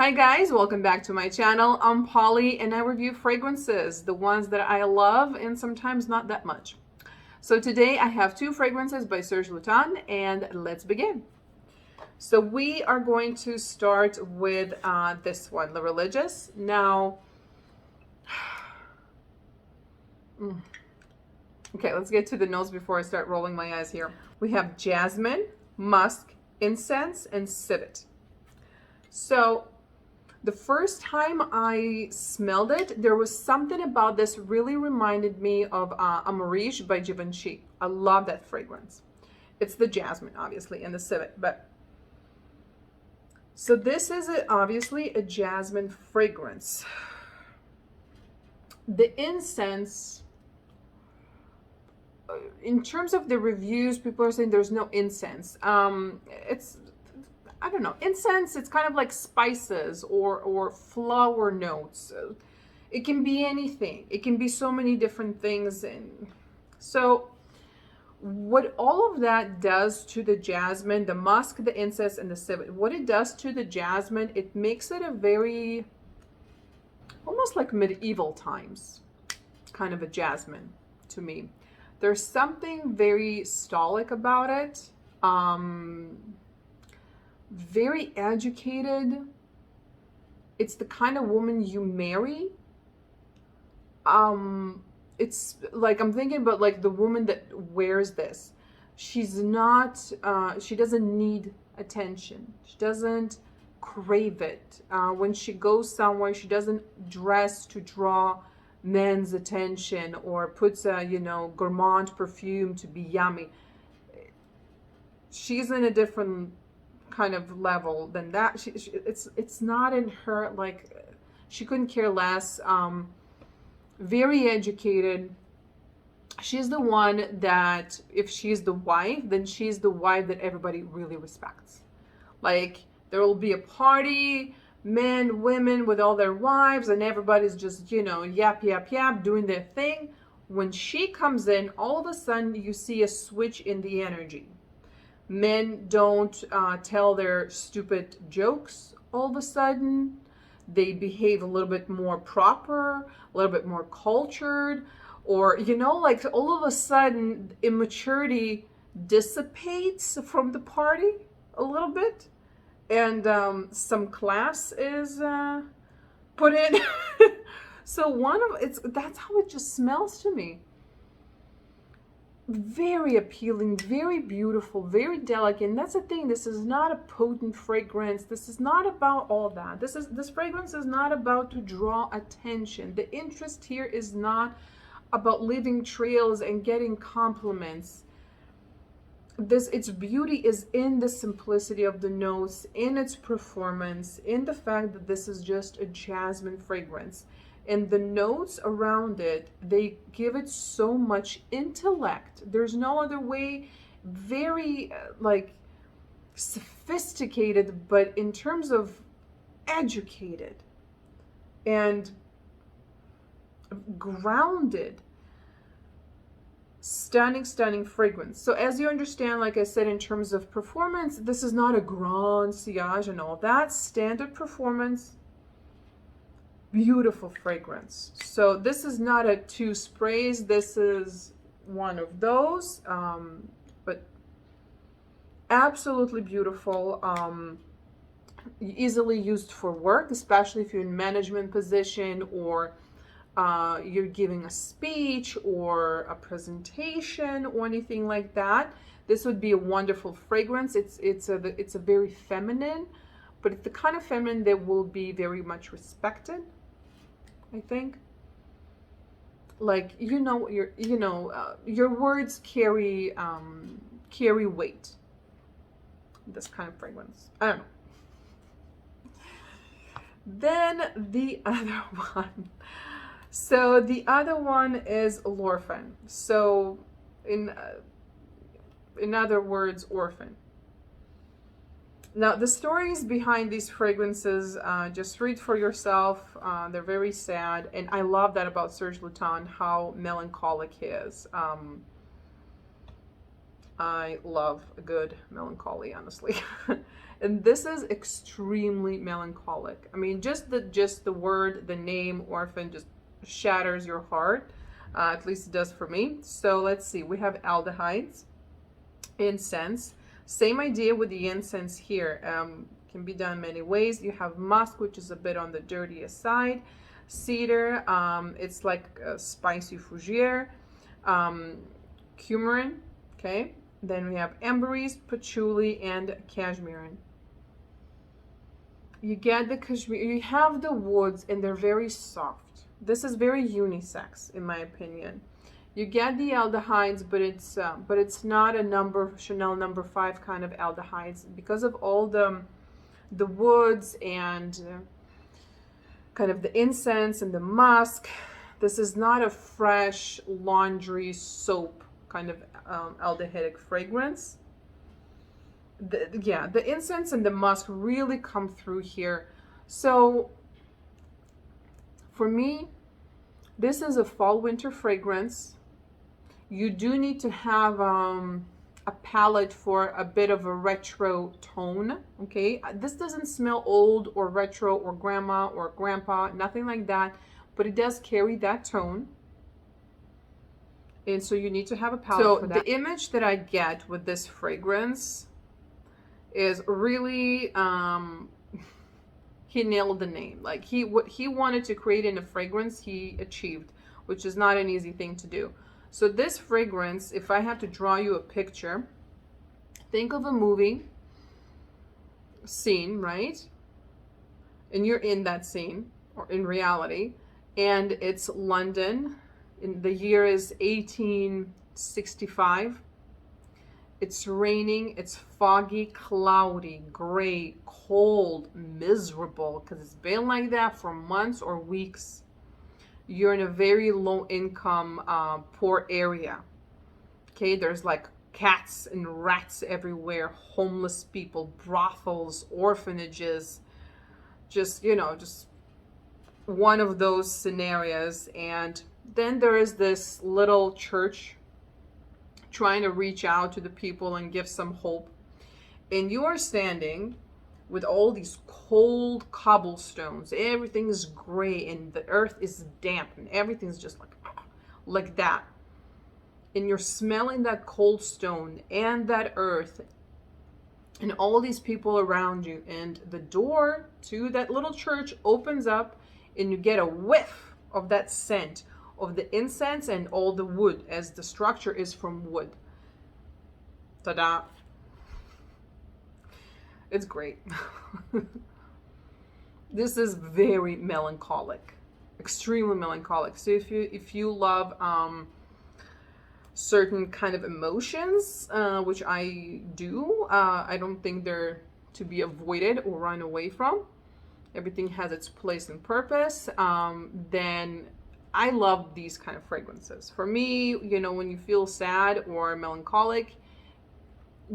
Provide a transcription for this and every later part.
Hi guys, welcome back to my channel. I'm Polly and I review fragrances, the ones that I love and sometimes not that much. So today I have two fragrances by Serge Lutens and let's begin. So we are going to start with this one, the Religieuse. Now, okay, let's get to the notes before I start rolling my eyes here. We have jasmine, musk, incense, and civet. So the first time I smelled it, there was something about this really reminded me of Amoureuse by Givenchy. I love that fragrance. It's the jasmine, obviously, and the civet. But so this is obviously a jasmine fragrance. The incense, in terms of the reviews, people are saying there's no incense. I don't know, incense, it's kind of like spices or flower notes. It can be anything. It can be so many different things. And so what all of that does to the jasmine, the musk, the incense, and the civet, what it does to the jasmine, it makes it a very, almost like medieval times kind of a jasmine to me. There's something very stoic about it. Very educated. It's the kind of woman you marry. It's like, I'm thinking about like the woman that wears this. She's not, she doesn't need attention. She doesn't crave it. When she goes somewhere, she doesn't dress to draw men's attention or puts a, gourmand perfume to be yummy. She's in a different kind of level than that. It's not in her, like, she couldn't care less. Very educated. She's the one that, if she's the wife, then she's the wife that everybody really respects. Like, there will be a party, men, women with all their wives, and everybody's just, yap, yap, yap, doing their thing. When she comes in, all of a sudden you see a switch in the energy. Men don't tell their stupid jokes all of a sudden. They behave a little bit more proper, a little bit more cultured, or, like all of a sudden immaturity dissipates from the party a little bit, and some class is put in. So that's how it just smells to me. Very appealing, very beautiful, very delicate. And that's the thing, this is not a potent fragrance. This is not about all that. This fragrance is not about to draw attention. The interest here is not about leaving trails and getting compliments. Its beauty is in the simplicity of the notes, in its performance, in the fact that this is just a jasmine fragrance. And the notes around it, they give it so much intellect. There's no other way. Very like sophisticated, but in terms of educated and grounded. Stunning fragrance. So as you understand, like I said, in terms of performance, this is not a grand sillage and all that. Standard performance. Beautiful fragrance. So this is not a 2 sprays. This is one of those, but absolutely beautiful. Easily used for work, especially if you're in management position or you're giving a speech or a presentation or anything like that. This would be a wonderful fragrance. It's a very feminine, but it's the kind of feminine that will be very much respected, I think. Like, your words carry weight. This kind of fragrance. I don't know. Then the other one. So the other one is Orphan. So in other words, Orphan. Now, the stories behind these fragrances, just read for yourself. They're very sad. And I love that about Serge Lutens, how melancholic he is. I love a good melancholy, honestly. And this is extremely melancholic. I mean, just the word, the name Orphan just shatters your heart. At least it does for me. So let's see. We have aldehydes, incense. Same idea with the incense here. Can be done many ways. You have musk, which is a bit on the dirtier side. Cedar, it's like a spicy fougere. Coumarin, okay. Then we have ambergris, patchouli, and cashmere. You get the cashmere, you have the woods, and they're very soft. This is very unisex, in my opinion. You get the aldehydes, but it's not a Chanel number 5 kind of aldehydes because of all the woods and kind of the incense and the musk. This is not a fresh laundry soap kind of aldehydic fragrance. The incense and the musk really come through here. So for me, this is a fall winter fragrance. You do need to have a palette for a bit of a retro tone, okay? This doesn't smell old or retro or grandma or grandpa, nothing like that, but it does carry that tone. And so you need to have a palette for that. The image that I get with this fragrance is really, he nailed the name. Like what he wanted to create in a fragrance, he achieved, which is not an easy thing to do. So this fragrance, if I had to draw you a picture, think of a movie scene, right? And you're in that scene, or in reality, and it's London, and the year is 1865. It's raining, it's foggy, cloudy, gray, cold, miserable, because it's been like that for months or weeks. You're in a very low income, poor area. Okay, there's like cats and rats everywhere, homeless people, brothels, orphanages, just, you know, just one of those scenarios. And then there is this little church trying to reach out to the people and give some hope. And you are standing with all these cold cobblestones. Everything is gray and the earth is damp and everything's just like that. And you're smelling that cold stone and that earth and all these people around you. And the door to that little church opens up and you get a whiff of that scent of the incense and all the wood, as the structure is from wood. Ta-da. It's great. This is very melancholic, extremely melancholic. So if you love certain kind of emotions, which I do, I don't think they're to be avoided or run away from. Everything has its place and purpose. Then I love these kind of fragrances. For me, you know, when you feel sad or melancholic,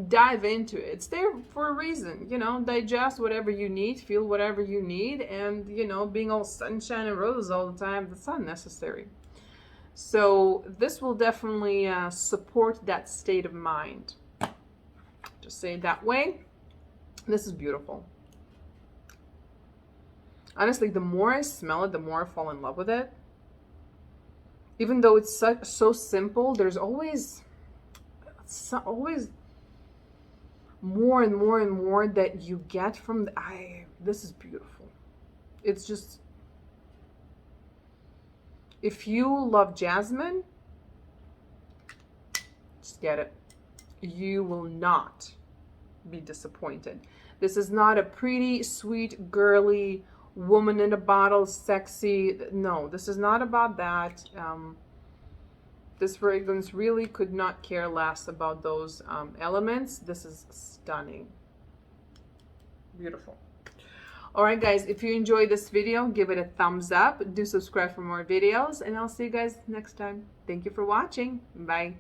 dive into it. It's there for a reason, you know, digest whatever you need, feel whatever you need, and, you know, being all sunshine and roses all the time, that's unnecessary. So this will definitely support that state of mind. Just say it that way. This is beautiful. Honestly, the more I smell it, the more I fall in love with it. Even though it's so simple, there's always more and more and more that you get from this is beautiful. It's just, if you love jasmine, just get it. You will not be disappointed. This is not a pretty, sweet, girly woman in a bottle, sexy. No, this is not about that. This fragrance really could not care less about those elements. This is stunning. Beautiful. All right, guys, if you enjoyed this video, give it a thumbs up. Do subscribe for more videos, and I'll see you guys next time. Thank you for watching. Bye.